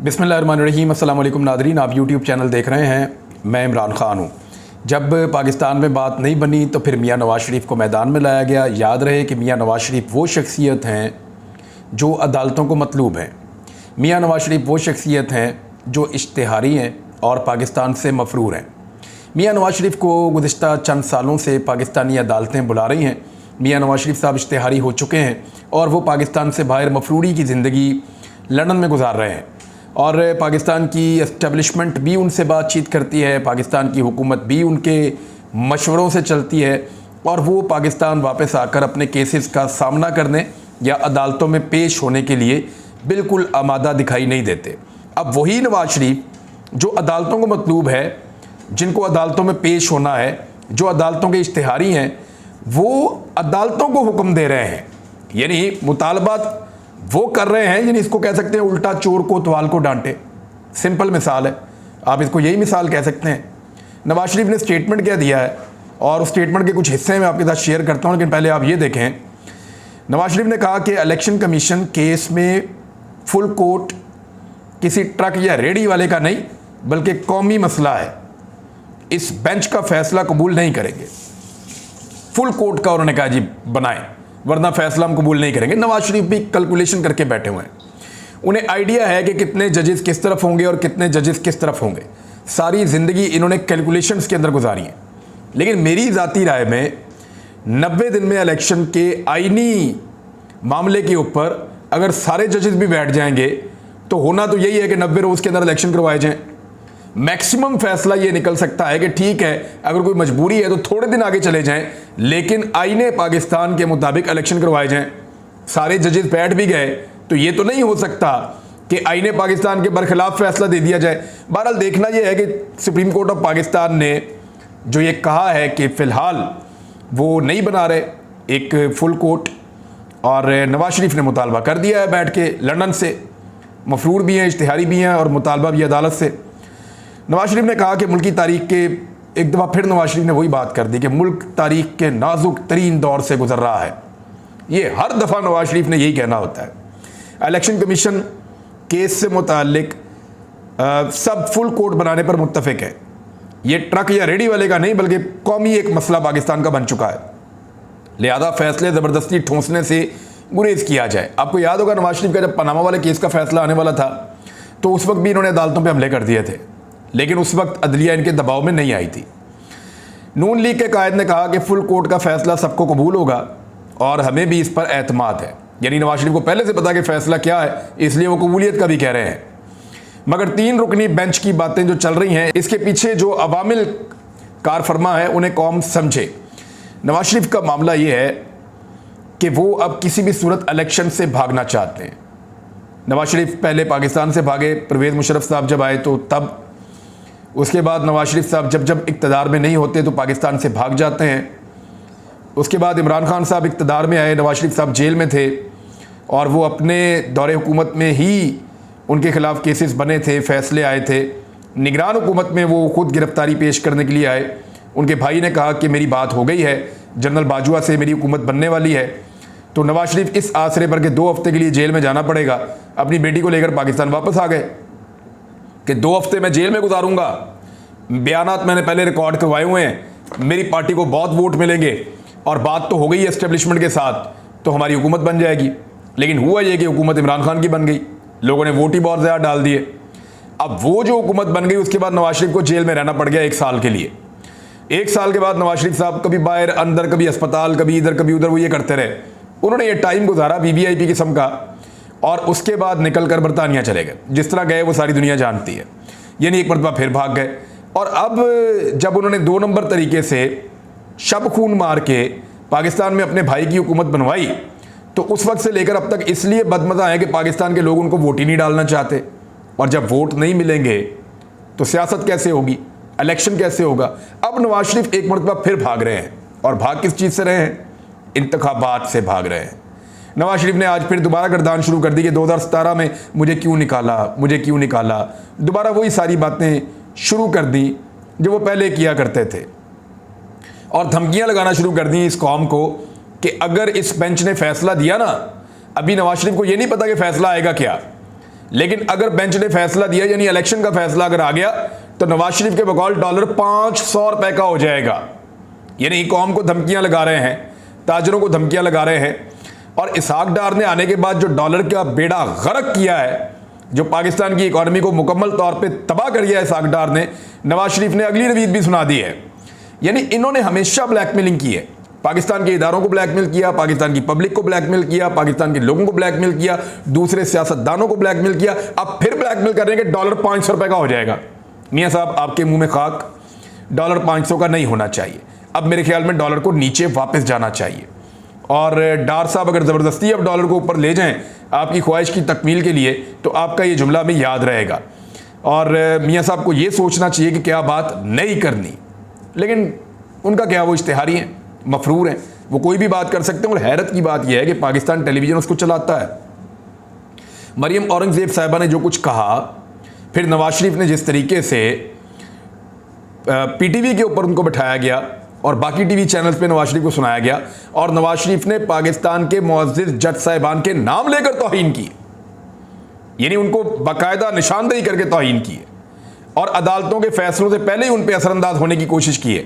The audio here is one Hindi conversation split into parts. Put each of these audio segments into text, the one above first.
बिस्मिल्लाहिर्रहमानिर्रहीम। अस्सलाम वालेकुम नादरीन, आप यूट्यूब चैनल देख रहे हैं। मैं इमरान ख़ान हूँ। जब पाकिस्तान में बात नहीं बनी तो फिर मियाँ नवाज़ शरीफ को मैदान में लाया गया। याद रहे कि मियाँ नवाज़ शरीफ वो शख्सियत हैं जो अदालतों को मतलूब हैं। मियाँ नवाज़ शरीफ वो शख्सियत हैं जो इश्तिहारी हैं और पाकिस्तान से मफरूर हैं। मियाँ नवाज़ शरीफ को गुज़िश्ता चंद सालों से पाकिस्तानी अदालतें बुला रही हैं। मियाँ नवाज़ शरीफ साहब इश्तिहारी हो चुके हैं और वो पाकिस्तान से बाहर मफरूरी की ज़िंदगी लंदन में गुजार रहे हैं और पाकिस्तान की एस्टेब्लिशमेंट भी उनसे बातचीत करती है, पाकिस्तान की हुकूमत भी उनके मशवरों से चलती है और वो पाकिस्तान वापस आकर अपने केसेस का सामना करने या अदालतों में पेश होने के लिए बिल्कुल आमादा दिखाई नहीं देते। अब वही नवाज़ शरीफ जो अदालतों को मतलूब है, जिनको अदालतों में पेश होना है, जो अदालतों के इश्तिहारी हैं, वो अदालतों को हुक्म दे रहे हैं, यानी मुतालबात वो कर रहे हैं, यानी इसको कह सकते हैं उल्टा चोर कोतवाल को डांटे। सिंपल मिसाल है, आप इसको यही मिसाल कह सकते हैं। नवाज शरीफ ने स्टेटमेंट क्या दिया है और उस स्टेटमेंट के कुछ हिस्से मैं आपके साथ शेयर करता हूं, लेकिन पहले आप ये देखें। नवाज शरीफ ने कहा कि इलेक्शन कमीशन केस में फुल कोर्ट किसी ट्रक या रेडी वाले का नहीं बल्कि कौमी मसला है, इस बेंच का फैसला कबूल नहीं करेंगे। फुल कोर्ट का उन्होंने कहा जी बनाएं, वरना फैसला हम कबूल नहीं करेंगे। नवाज शरीफ भी कैलकुलेशन करके बैठे हुए हैं। उन्हें आइडिया है कि कितने जजेस किस तरफ होंगे और कितने जजेस किस तरफ होंगे। सारी ज़िंदगी इन्होंने कैलकुलेशंस के अंदर गुजारी है। लेकिन मेरी ज़ाती राय में 90 दिन में इलेक्शन के आईनी मामले के ऊपर अगर सारे जजेस भी बैठ जाएंगे तो होना तो यही है कि 90 रोज़ के अंदर इलेक्शन करवाए जाएँ। मैक्सिमम फैसला ये निकल सकता है कि ठीक है, अगर कोई मजबूरी है तो थोड़े दिन आगे चले जाएं, लेकिन आईने पाकिस्तान के मुताबिक इलेक्शन करवाए जाएं। सारे जजेस बैठ भी गए तो ये तो नहीं हो सकता कि आईने पाकिस्तान के बरखिलाफ फैसला दे दिया जाए। बहरहाल देखना यह है कि सुप्रीम कोर्ट ऑफ पाकिस्तान ने जो ये कहा है कि फ़िलहाल वो नहीं बना रहे एक फुल कोर्ट, और नवाज शरीफ ने मुतालबा कर दिया है बैठ के लंदन से। मफरूर भी हैं, इश्तिहारी भी हैं और मुतालबा भी अदालत से। नवाज शरीफ ने कहा कि मुल्की तारीख के एक दफ़ा फिर नवाज शरीफ ने वही बात कर दी कि मुल्क तारीख के नाजुक तरीन दौर से गुजर रहा है। ये हर दफ़ा नवाज शरीफ ने यही कहना होता है। इलेक्शन कमीशन केस से मुतालिक सब फुल कोर्ट बनाने पर मुत्तफिक है। ये ट्रक या रेडी वाले का नहीं बल्कि कौमी एक मसला पाकिस्तान का बन चुका है, लिहाजा फैसले ज़बरदस्ती ठूंसने से गुरेज किया जाए। आपको याद होगा नवाज शरीफ का जब पनामा वाले केस का फैसला आने वाला था तो उस वक्त भी इन्होंने अदालतों पर हमले कर दिए थे, लेकिन उस वक्त अदलिया इनके दबाव में नहीं आई थी। नून लीग के कायद ने कहा कि फुल कोर्ट का फैसला सबको कबूल होगा और हमें भी इस पर एतमाद है, यानी नवाज शरीफ को पहले से पता कि फैसला क्या है, इसलिए वो कबूलियत का भी कह रहे हैं। मगर 3 रुकनी बेंच की बातें जो चल रही हैं, इसके पीछे जो अवामिल कार फरमा है उन्हें कौम समझे। नवाज शरीफ का मामला ये है कि वो अब किसी भी सूरत इलेक्शन से भागना चाहते हैं। नवाज शरीफ पहले पाकिस्तान से भागे, परवेज़ मुशर्रफ साहब जब आए तो तब, उसके बाद नवाज शरीफ साहब जब इक़्तिदार में नहीं होते तो पाकिस्तान से भाग जाते हैं। उसके बाद इमरान खान साहब इक़्तिदार में आए, नवाज शरीफ साहब जेल में थे और वो अपने दौरे हुकूमत में ही उनके ख़िलाफ़ केसेस बने थे, फ़ैसले आए थे। निगरान हुकूमत में वो ख़ुद गिरफ़्तारी पेश करने के लिए आए। उनके भाई ने कहा कि मेरी बात हो गई है, जनरल बाजवा से मेरी हुकूमत बनने वाली है। तो नवाज शरीफ इस आसरे पर के 2 हफ्ते के लिए जेल में जाना पड़ेगा। अपनी बेटी को लेकर पाकिस्तान वापस आ गए कि 2 हफ्ते मैं जेल में गुजारूंगा। बयानात मैंने पहले रिकॉर्ड करवाए हुए हैं, मेरी पार्टी को बहुत वोट मिलेंगे और बात तो हो गई एस्टेब्लिशमेंट के साथ तो हमारी हुकूमत बन जाएगी। लेकिन हुआ ये कि हुकूमत इमरान खान की बन गई, लोगों ने वोट ही बहुत ज़्यादा डाल दिए। अब वो जो हुकूमत बन गई उसके बाद नवाज शरीफ को जेल में रहना पड़ गया 1 साल के लिए। 1 साल के बाद नवाज शरीफ साहब कभी बाहर अंदर, कभी अस्पताल, कभी इधर कभी उधर, वो ये करते रहे। उन्होंने ये टाइम गुजारा VVIP किस्म का और उसके बाद निकल कर बरतानिया चले गए। जिस तरह गए वो सारी दुनिया जानती है, यानी एक मरतबा फिर भाग गए। और अब जब उन्होंने 2 नंबर तरीके से शब खून मार के पाकिस्तान में अपने भाई की हुकूमत बनवाई तो उस वक्त से लेकर अब तक इसलिए बदमज़ा है कि पाकिस्तान के लोग उनको वोट ही नहीं डालना चाहते। और जब वोट नहीं मिलेंगे तो सियासत कैसे होगी, इलेक्शन कैसे होगा। अब नवाज शरीफ एक मरतबा फिर भाग रहे हैं, और भाग किस चीज़ से रहे हैं? इंतखाबात से भाग रहे हैं। नवाज शरीफ ने आज फिर दोबारा गर्दान शुरू कर दी कि 2017 में मुझे क्यों निकाला। दोबारा वही सारी बातें शुरू कर दी जो वो पहले किया करते थे और धमकियां लगाना शुरू कर दी इस कौम को कि अगर इस बेंच ने फैसला दिया ना, अभी नवाज शरीफ को ये नहीं पता कि फैसला आएगा क्या, लेकिन अगर बेंच ने फैसला दिया, यानी इलेक्शन का फैसला अगर आ गया, तो नवाज शरीफ के बकौल डॉलर 500 रुपए का हो जाएगा। यानी कौम को धमकियां लगा रहे हैं, ताजरों को धमकियां लगा रहे हैं। और इसहाक डार ने आने के बाद जो डॉलर का बेड़ा गर्क किया है, जो पाकिस्तान की इकॉनमी को मुकम्मल तौर पे तबाह कर दिया है इसहाक डार ने, नवाज शरीफ ने अगली नवीद भी सुना दी है। यानी इन्होंने हमेशा ब्लैकमेलिंग की है, पाकिस्तान के इदारों को ब्लैकमेल किया, पाकिस्तान की पब्लिक को ब्लैकमेल किया, पाकिस्तान के लोगों को ब्लैकमेल किया, दूसरे सियासतदानों को ब्लैकमेल किया। अब फिर ब्लैकमेल कर रहे हैं कि डॉलर 500 रुपए का हो जाएगा। मियां साहब, आपके मुंह में खाक, डॉलर 500 का नहीं होना चाहिए। अब मेरे ख्याल में डॉलर को नीचे वापस जाना चाहिए। और डार साहब अगर ज़बरदस्ती अब डॉलर को ऊपर ले जाएं आपकी ख्वाहिश की तकमील के लिए, तो आपका ये जुमला हमें याद रहेगा। और मियां साहब को ये सोचना चाहिए कि क्या बात नहीं करनी, लेकिन उनका क्या, वो इश्तिहारी हैं, मफरूर हैं, वो कोई भी बात कर सकते हैं। और हैरत की बात यह है कि पाकिस्तान टेलीविज़न उसको चलाता है। मरियम औरंगज़ेब साहिबा ने जो कुछ कहा, फिर नवाज शरीफ ने जिस तरीके से पीटीवी के ऊपर उनको बिठाया गया और बाकी टीवी चैनल्स पे नवाज शरीफ को सुनाया गया, और नवाज शरीफ ने पाकिस्तान के मुअज़्ज़िज़ जज साहिबान के नाम लेकर तौहीन की, यानी उनको बाकायदा निशानदेही करके तौहीन की है और अदालतों के फैसलों से पहले ही उन पर असरअंदाज होने की कोशिश की है।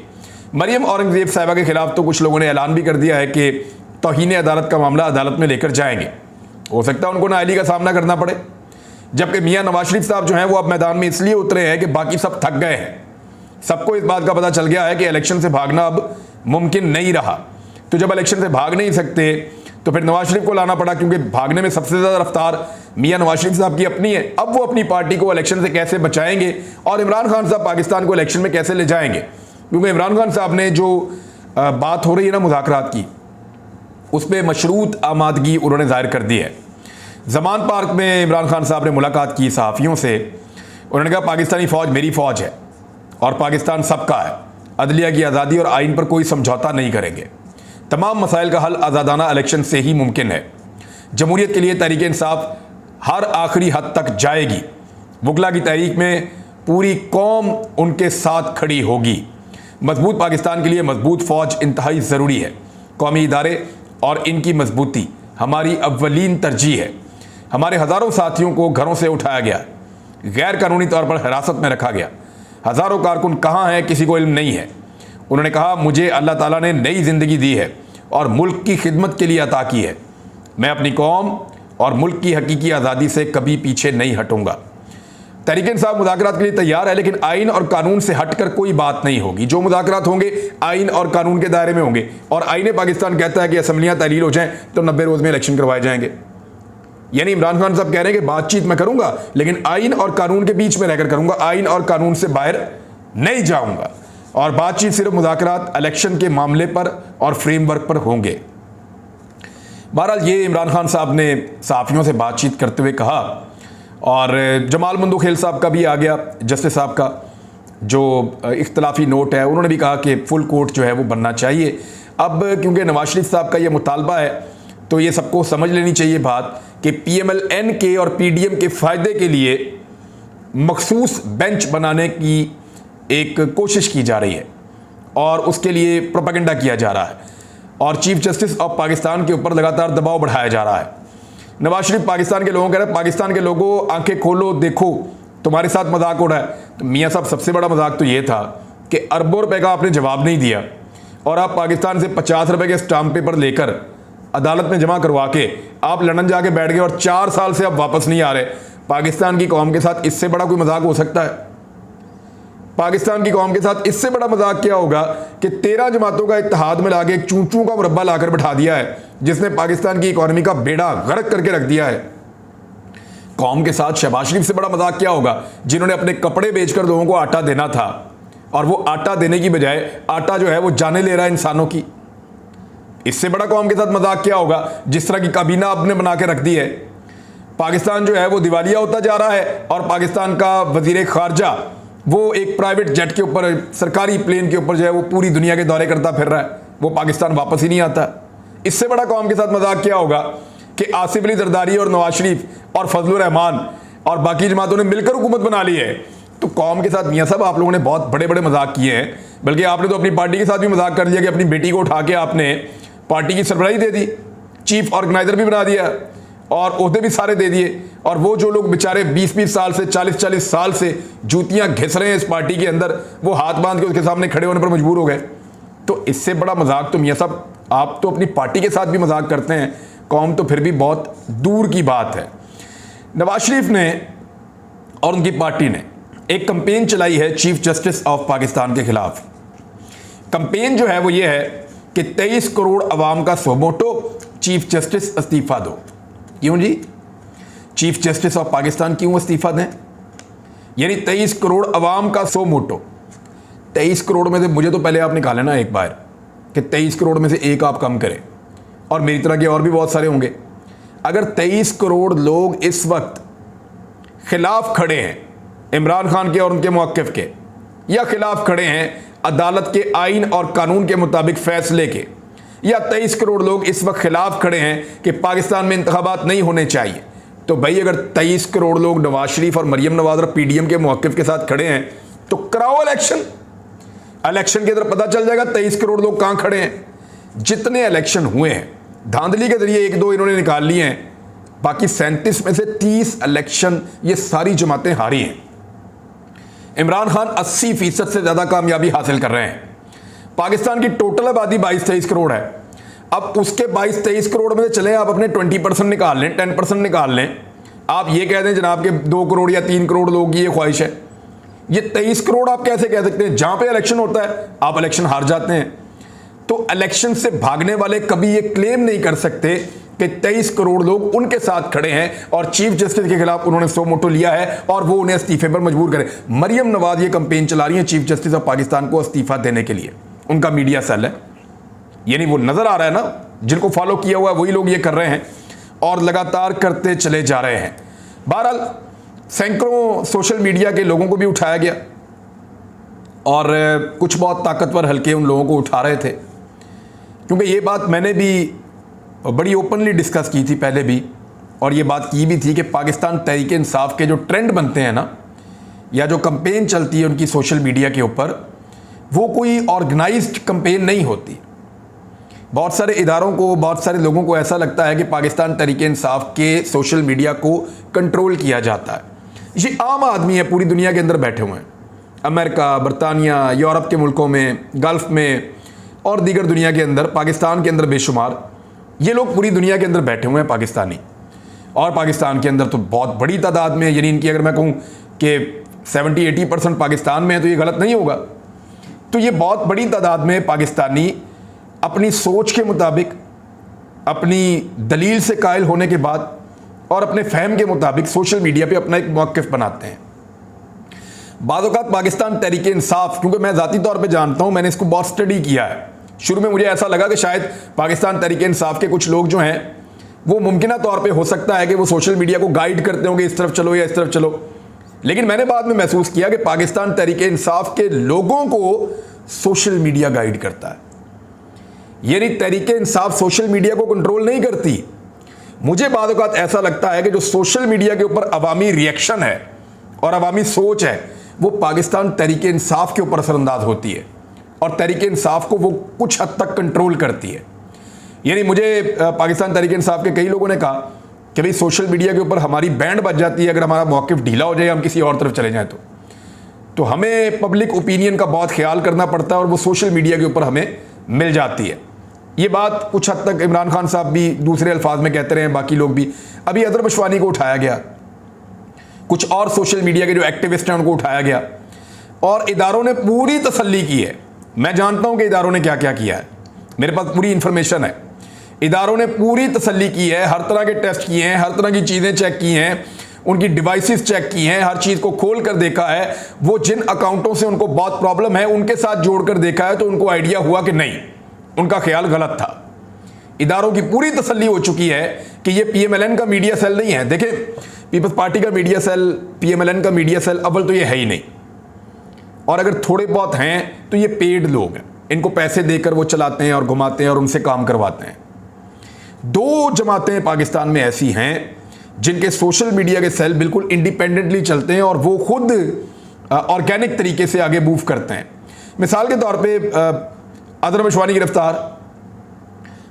मरियम औरंगज़ेब साहिबा के खिलाफ तो कुछ लोगों ने ऐलान भी कर दिया है कि तौहीन अदालत का मामला अदालत में लेकर जाएंगे। हो सकता है उनको नाअहली का सामना करना पड़े, जबकि मियाँ नवाज शरीफ साहब जो हैं वो अब मैदान में इसलिए उतरे हैं कि बाकी सब थक गए हैं। सबको इस बात का पता चल गया है कि इलेक्शन से भागना अब मुमकिन नहीं रहा। तो जब इलेक्शन से भाग नहीं सकते तो फिर नवाज शरीफ को लाना पड़ा, क्योंकि भागने में सबसे ज़्यादा रफ्तार मियाँ नवाज शरीफ साहब की अपनी है। अब वो अपनी पार्टी को इलेक्शन से कैसे बचाएंगे और इमरान खान साहब पाकिस्तान को इलेक्शन में कैसे ले जाएंगे, क्योंकि इमरान खान साहब ने जो बात हो रही है ना मुज़ाकरात की, उस पर मशरूत आमादगी उन्होंने जाहिर कर दी है। ज़मान पार्क में इमरान खान साहब ने मुलाकात की सहाफ़ियों से। उन्होंने कहा पाकिस्तानी फ़ौज मेरी फ़ौज है और पाकिस्तान सबका है, अदलिया की आज़ादी और आइन पर कोई समझौता नहीं करेंगे, तमाम मसाइल का हल आज़ादाना इलेक्शन से ही मुमकिन है, जमहूरियत के लिए तहरीक इंसाफ हर आखिरी हद तक जाएगी, वकला की तहरीक में पूरी कौम उनके साथ खड़ी होगी, मजबूत पाकिस्तान के लिए मजबूत फ़ौज इंतहाई ज़रूरी है, कौमी इदारे और इनकी मजबूती हमारी अव्वलीन तरजीह है। हमारे हज़ारों साथियों को घरों से उठाया गया, गैर कानूनी तौर पर हिरासत में रखा गया, हज़ारों कारकुन कहाँ हैं किसी को इल्म नहीं है। उन्होंने कहा मुझे अल्लाह ताला ने नई ज़िंदगी दी है और मुल्क की खिदमत के लिए अता की है, मैं अपनी कौम और मुल्क की हकीकी आज़ादी से कभी पीछे नहीं हटूंगा। तहरीक इंसाफ मुज़ाकरात के लिए तैयार है, लेकिन आइन और कानून से हटकर कोई बात नहीं होगी। जो मुज़ाकरात होंगे आइन और कानून के दायरे में होंगे, और आइन पाकिस्तान कहता है कि असम्बलियाँ तहलील हो जाएँ तो 90 रोज़ में इलेक्शन करवाए जाएंगे। यानी इमरान खान साहब कह रहे हैं कि बातचीत मैं करूंगा, लेकिन आइन और कानून के बीच में रहकर करूंगा, आइन और कानून से बाहर नहीं जाऊंगा, और बातचीत सिर्फ मुज़ाकरात इलेक्शन के मामले पर और फ्रेमवर्क पर होंगे। बहरहाल ये इमरान खान साहब ने सहाफ़ियों से बातचीत करते हुए कहा। और जमाल मंदोखेल साहब का भी आ गया, जस्टिस साहब का जो इख्तलाफी नोट है, उन्होंने भी कहा कि फुल कोर्ट जो है वो बनना चाहिए। अब क्योंकि नवाज शरीफ साहब का ये मुतालबा है, तो ये सबको समझ लेनी चाहिए बात कि PMLN के और PDM के फ़ायदे के लिए मखसूस बेंच बनाने की एक कोशिश की जा रही है और उसके लिए प्रोपेगेंडा किया जा रहा है, और चीफ जस्टिस ऑफ पाकिस्तान के ऊपर लगातार दबाव बढ़ाया जा रहा है। नवाज शरीफ पाकिस्तान के लोगों कह रहे हैं पाकिस्तान के लोगों आंखें खोलो, देखो तुम्हारे साथ मजाक हो रहा है। तो मियाँ साहब सबसे बड़ा मजाक तो ये था कि अरबों रुपए का आपने जवाब नहीं दिया और आप पाकिस्तान से 50 रुपए के स्टाम्प पेपर लेकर अदालत में जमा करवा के आप लंदन जाके बैठ गए और 4 साल से अब वापस नहीं आ रहे। पाकिस्तान की कौम के साथ इससे बड़ा कोई मजाक हो सकता है? पाकिस्तान की कौम के साथ इससे बड़ा मजाक क्या होगा कि 13 जमातों का इत्तेहाद में लाके एक चूचू का मुरब्बा लाकर बैठा दिया है, जिसने पाकिस्तान की इकॉनमी का बेड़ा गर्क करके रख दिया है। कौम के साथ शहबाज शरीफ से बड़ा मजाक क्या होगा, जिन्होंने अपने कपड़े बेचकर लोगों को आटा देना था और वो आटा देने की बजाय आटा जो है वो जाने ले रहा है इंसानों की। इससे बड़ा कौम के साथ मजाक क्या होगा, जिस तरह की काबीना आपने बना के रख दी है। पाकिस्तान जो है वो दिवालिया होता जा रहा है और पाकिस्तान का वजीर खारजा वो एक प्राइवेट जेट के ऊपर, सरकारी प्लेन के ऊपर जो है वो पूरी दुनिया के दौरे करता फिर रहा है, वो पाकिस्तान वापस ही नहीं आता। इससे बड़ा कौम के साथ मजाक क्या होगा कि आसिफ अली जरदारी और नवाज शरीफ और फजलुर रहमान और बाकी जमातों ने मिलकर हुकूमत बना ली है। तो कौम के साथ मियाँ साहब आप लोगों ने बहुत बड़े बड़े मजाक किए हैं, बल्कि आपने तो अपनी पार्टी के साथ भी मजाक कर लिया कि अपनी बेटी को उठा के आपने पार्टी की सरबराही दे दी, चीफ ऑर्गेनाइजर भी बना दिया और ओहदे भी सारे दे दिए, और वो जो लोग बेचारे 20-20 साल से 40-40 साल से जूतियां घिस रहे हैं इस पार्टी के अंदर, वो हाथ बांध के उसके सामने खड़े होने पर मजबूर हो गए। तो इससे बड़ा मजाक तो मियां साहब, आप तो अपनी पार्टी के साथ भी मजाक करते हैं, कौम तो फिर भी बहुत दूर की बात है। नवाज शरीफ ने और उनकी पार्टी ने एक कंपेन चलाई है चीफ जस्टिस ऑफ पाकिस्तान के खिलाफ। कंपेन जो है वो ये है कि 23 करोड़ अवाम का सोमोटो, चीफ जस्टिस इस्तीफा दो। क्यों जी? चीफ जस्टिस ऑफ पाकिस्तान क्यों इस्तीफा दें? यानी 23 करोड़ अवाम का सोमोटो। 23 करोड़ में से मुझे तो पहले आप निकालें ना एक बार कि 23 करोड़ में से एक आप कम करें, और मेरी तरह के और भी बहुत सारे होंगे। अगर 23 करोड़ लोग इस वक्त खिलाफ खड़े हैं इमरान खान के और उनके मौक़िफ़ के, या खिलाफ खड़े हैं अदालत के आइन और कानून के मुताबिक फैसले के, या 23 करोड़ लोग इस वक्त खिलाफ खड़े हैं कि पाकिस्तान में इंतखाबात नहीं होने चाहिए, तो भाई अगर 23 करोड़ लोग नवाज शरीफ और मरियम नवाज और PDM के मौक़िफ़ के साथ खड़े हैं तो कराओ इलेक्शन। इलेक्शन के अंदर पता चल जाएगा 23 करोड़ लोग कहां खड़े हैं। जितने इलेक्शन हुए हैं धांधली के जरिए 1-2 इन्होंने निकाल लिए हैं, बाकी 37 में से 30 इलेक्शन ये सारी जमातें हारी हैं। इमरान खान 80% से ज्यादा कामयाबी हासिल कर रहे हैं। पाकिस्तान की टोटल आबादी 22-23 करोड़ है। अब उसके 22-23 करोड़ में से चले आप अपने 20% निकाल लें, 10% निकाल लें, आप ये कह दें जनाब के 2 करोड़ या 3 करोड़ लोगों की ये ख्वाहिश है। ये 23 करोड़ आप कैसे कह सकते हैं? जहां पे इलेक्शन होता है आप इलेक्शन हार जाते हैं। तो इलेक्शन से भागने वाले कभी ये क्लेम नहीं कर सकते कि 23 करोड़ लोग उनके साथ खड़े हैं और चीफ जस्टिस के खिलाफ उन्होंने सो मोटो लिया है और वो उन्हें इस्तीफे पर मजबूर करें। मरियम नवाज ये कंपेन चला रही है चीफ जस्टिस ऑफ पाकिस्तान को इस्तीफा देने के लिए, उनका मीडिया सेल है। यानी वो नजर आ रहा है ना, जिनको फॉलो किया हुआ है वही लोग ये कर रहे हैं और लगातार करते चले जा रहे हैं। बहरहाल सैकड़ों सोशल मीडिया के लोगों को भी उठाया गया और कुछ बहुत ताकतवर हल्के उन लोगों को उठा रहे थे, क्योंकि ये बात मैंने भी बड़ी ओपनली डिस्कस की थी पहले भी, और ये बात की भी थी कि पाकिस्तान तहरीक इंसाफ के जो ट्रेंड बनते हैं ना, या जो कंपेन चलती है उनकी सोशल मीडिया के ऊपर, वो कोई ऑर्गेनाइज्ड कंपेन नहीं होती। बहुत सारे इदारों को, बहुत सारे लोगों को ऐसा लगता है कि पाकिस्तान तहरीक इंसाफ के सोशल मीडिया को कंट्रोल किया जाता है। ये आम आदमी है, पूरी दुनिया के अंदर बैठे हुए हैं, अमेरिका, बरतानिया, यूरोप के मुल्कों में, गल्फ़ में और दीगर दुनिया के अंदर, पाकिस्तान के अंदर बेशुमार ये लोग पूरी दुनिया के अंदर बैठे हुए हैं पाकिस्तानी, और पाकिस्तान के अंदर तो बहुत बड़ी तादाद में, यानी इनकी अगर मैं कहूँ कि 70-80% पाकिस्तान में है तो ये गलत नहीं होगा। तो ये बहुत बड़ी तादाद में पाकिस्तानी अपनी सोच के मुताबिक, अपनी दलील से कायल होने के बाद और अपने फहम के मुताबिक सोशल मीडिया पे अपना एक मौक़िफ़ बनाते हैं। बाज़ औक़ात पाकिस्तान तहरीक इंसाफ, क्योंकि मैं ज़ाती तौर पे जानता हूँ, मैंने इसको बहुत स्टडी किया है। शुरू में मुझे ऐसा लगा कि शायद पाकिस्तान तहरीक इंसाफ के कुछ लोग जो हैं वो मुमकिना तौर पे हो सकता है कि वो सोशल मीडिया को गाइड करते होंगे इस तरफ चलो या इस तरफ चलो, लेकिन मैंने बाद में महसूस किया कि पाकिस्तान तहरीक इंसाफ के लोगों को सोशल मीडिया गाइड करता है। यानी तहरीक इंसाफ सोशल मीडिया को कंट्रोल नहीं करती। मुझे बाद औक़ात ऐसा लगता है कि जो सोशल मीडिया के ऊपर अवामी रिएक्शन है और अवामी सोच है वो पाकिस्तान तहरीक इंसाफ के ऊपर असरअंदाज होती है, और तहरीक इंसाफ को वो कुछ हद तक कंट्रोल करती है। यानी मुझे पाकिस्तान तहरीक इंसाफ के कई लोगों ने कहा कि भाई सोशल मीडिया के ऊपर हमारी बैंड बज जाती है अगर हमारा मौक़िफ़ ढीला हो जाए, हम किसी और तरफ चले जाएं तो हमें पब्लिक ओपिनियन का बहुत ख्याल करना पड़ता है और वो सोशल मीडिया के ऊपर हमें मिल जाती है। ये बात कुछ हद तक इमरान खान साहब भी दूसरे अल्फाज में कहते रहे हैं, बाकी लोग भी। अभी अदर बशवानी को उठाया गया, कुछ और सोशल मीडिया के जो एक्टिविस्ट हैं उनको उठाया गया, और इदारों ने पूरी तसल्ली की है। मैं जानता हूं कि इदारों ने क्या क्या किया है, मेरे पास पूरी इंफॉर्मेशन है। इदारों ने पूरी तसल्ली की है, हर तरह के टेस्ट किए हैं, हर तरह की चीज़ें चेक की हैं, उनकी डिवाइसेस चेक की हैं, हर चीज़ को खोल कर देखा है। वो जिन अकाउंटों से उनको बहुत प्रॉब्लम है उनके साथ जोड़कर देखा है, तो उनको आइडिया हुआ कि नहीं, उनका ख्याल गलत था। इदारों की पूरी तसल्ली हो चुकी है कि ये PMLN का मीडिया सेल नहीं है। देखें, पीपल्स पार्टी का मीडिया सेल, PMLN का मीडिया सेल, अव्वल तो ये है ही नहीं, और अगर थोड़े बहुत हैं तो ये पेड लोग हैं, इनको पैसे देकर वो चलाते हैं और घुमाते हैं और उनसे काम करवाते हैं। 2 जमातें पाकिस्तान में ऐसी हैं जिनके सोशल मीडिया के सेल बिल्कुल इंडिपेंडेंटली चलते हैं और वो खुद ऑर्गेनिक तरीके से आगे मूव करते हैं। मिसाल के तौर पे अदर मशवानी गिरफ्तार,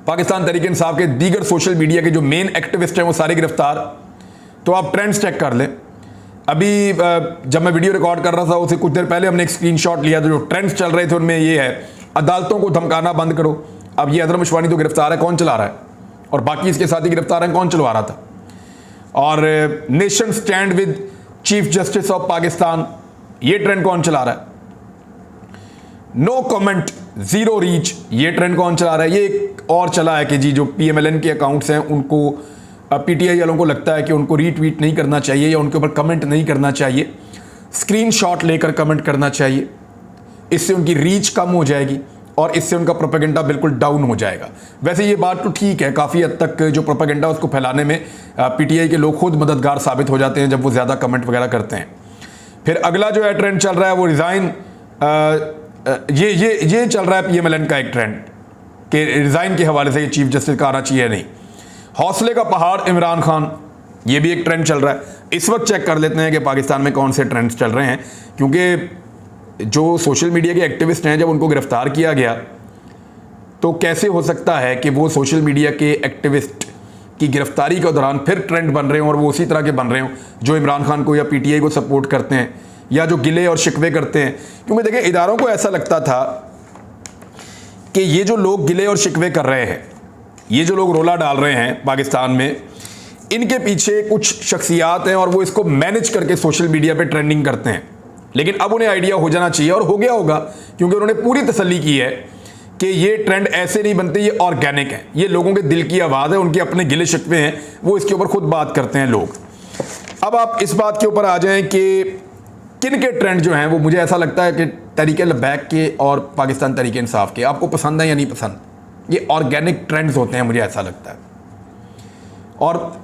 पाकिस्तान तहरीक इंसाफ के दीगर सोशल मीडिया के जो मेन एक्टिविस्ट हैं वो सारे गिरफ्तार। तो आप ट्रेंड्स चेक कर लें। अभी जब मैं वीडियो रिकॉर्ड कर रहा था उससे कुछ देर पहले हमने एक स्क्रीनशॉट लिया था, जो ट्रेंड्स चल रहे थे उनमें ये है, अदालतों को धमकाना बंद करो। अब ये अदरम उस्मानी तो गिरफ्तार है, कौन चला रहा है? और बाकी इसके साथ ही गिरफ्तार हैं, कौन चलवा रहा था? और nation stand with chief justice of Pakistan, ये ट्रेंड कौन चला रहा है? नो कमेंट जीरो रीच, ये ट्रेंड कौन चला रहा है? ये एक और चला है कि जी जो PMLN के अकाउंट्स हैं उनको PTI वालों को लगता है कि उनको रीट्वीट नहीं करना चाहिए या उनके ऊपर कमेंट नहीं करना चाहिए, स्क्रीनशॉट लेकर कमेंट करना चाहिए, इससे उनकी रीच कम हो जाएगी और इससे उनका प्रोपेगेंडा बिल्कुल डाउन हो जाएगा। वैसे ये बात तो ठीक है, काफ़ी हद तक जो प्रोपेगेंडा उसको फैलाने में PTI के लोग खुद मददगार साबित हो जाते हैं जब वो ज़्यादा कमेंट वगैरह करते हैं। फिर अगला जो है ट्रेंड चल रहा है वो रिज़ाइन, ये चल रहा है PMLN का एक ट्रेंड कि रिज़ाइन के हवाले से ये चीफ जस्टिस का आना चाहिए नहीं। हौसले का पहाड़ इमरान खान, ये भी एक ट्रेंड चल रहा है। इस वक्त चेक कर लेते हैं कि पाकिस्तान में कौन से ट्रेंड्स चल रहे हैं, क्योंकि जो सोशल मीडिया के एक्टिविस्ट हैं जब उनको गिरफ्तार किया गया तो कैसे हो सकता है कि वो सोशल मीडिया के एक्टिविस्ट की गिरफ्तारी के दौरान फिर ट्रेंड बन रहे हों और वो उसी तरह के बन रहे हों जो इमरान खान को या PTI को सपोर्ट करते हैं या जो गिले और शिकवे करते हैं। क्योंकि देखिए इदारों को ऐसा लगता था कि ये जो लोग गिले और शिकवे कर रहे हैं, ये जो लोग रोला डाल रहे हैं पाकिस्तान में, इनके पीछे कुछ शख्सियात हैं और वो इसको मैनेज करके सोशल मीडिया पे ट्रेंडिंग करते हैं। लेकिन अब उन्हें आइडिया हो जाना चाहिए और हो गया होगा, क्योंकि उन्होंने पूरी तसल्ली की है कि ये ट्रेंड ऐसे नहीं बनते, ये ऑर्गेनिक है, ये लोगों के दिल की आवाज़ है, उनके अपने गिले शिकवे हैं, वो इसके ऊपर खुद बात करते हैं लोग। अब आप इस बात के ऊपर आ जाएं कि किन के ट्रेंड जो हैं वो मुझे ऐसा लगता है कि तहरीक लब्बैक के और पाकिस्तान तहरीक इंसाफ के, आपको पसंद है या नहीं पसंद, ये ऑर्गेनिक ट्रेंड्स होते हैं, मुझे ऐसा लगता है। और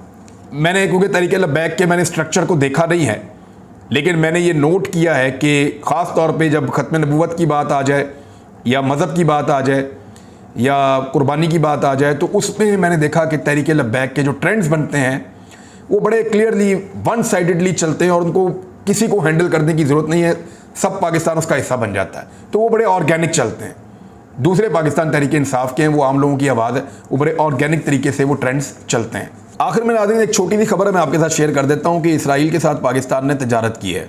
मैंने क्योंकि तहरीक लब्बैक के मैंने स्ट्रक्चर को देखा नहीं है, लेकिन मैंने ये नोट किया है कि ख़ास तौर पे जब ख़त्म नबूवत की बात आ जाए या मज़हब की बात आ जाए या कुर्बानी की बात आ जाए, तो उसमें मैंने देखा कि तहरीक लब्बैक के जो ट्रेंड्स बनते हैं वो बड़े क्लियरली वन साइडेडली चलते हैं और उनको किसी को हैंडल करने की ज़रूरत नहीं है, सब पाकिस्तान उसका हिस्सा बन जाता है, तो वो बड़े ऑर्गेनिक चलते हैं। दूसरे पाकिस्तान तहरीक इंसाफ के हैं, वो आम लोगों की आवाज़ है, वो बड़े ऑर्गेनिक तरीके से वो ट्रेंड्स चलते हैं। आखिर में नाज़रीन एक छोटी सी खबर है मैं आपके साथ शेयर कर देता हूँ कि इसराइल के साथ पाकिस्तान ने तजारत की है।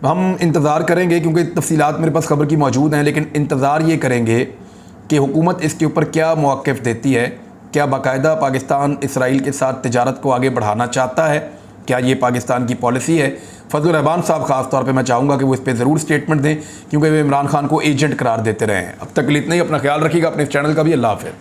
हम इंतज़ार करेंगे क्योंकि तफसीलात मेरे पास खबर की मौजूद हैं, लेकिन इंतज़ार ये करेंगे कि हुकूमत इसके ऊपर क्या मौक़िफ़ देती है। क्या बाकायदा पाकिस्तान इसराइल के साथ तजारत को आगे बढ़ाना चाहता है, क्या ये पाकिस्तान की पॉलिसी है? फजल रहमान साहब ख़ास तौर पे मैं चाहूँगा कि वो इस पर ज़रूर स्टेटमेंट दें, क्योंकि वे इमरान खान को एजेंट करार देते रहे हैं। अब तक इतना ही, अपना ख्याल रखिएगा, अपने इस चैनल का भी। अल्लाह हाफ़िज़।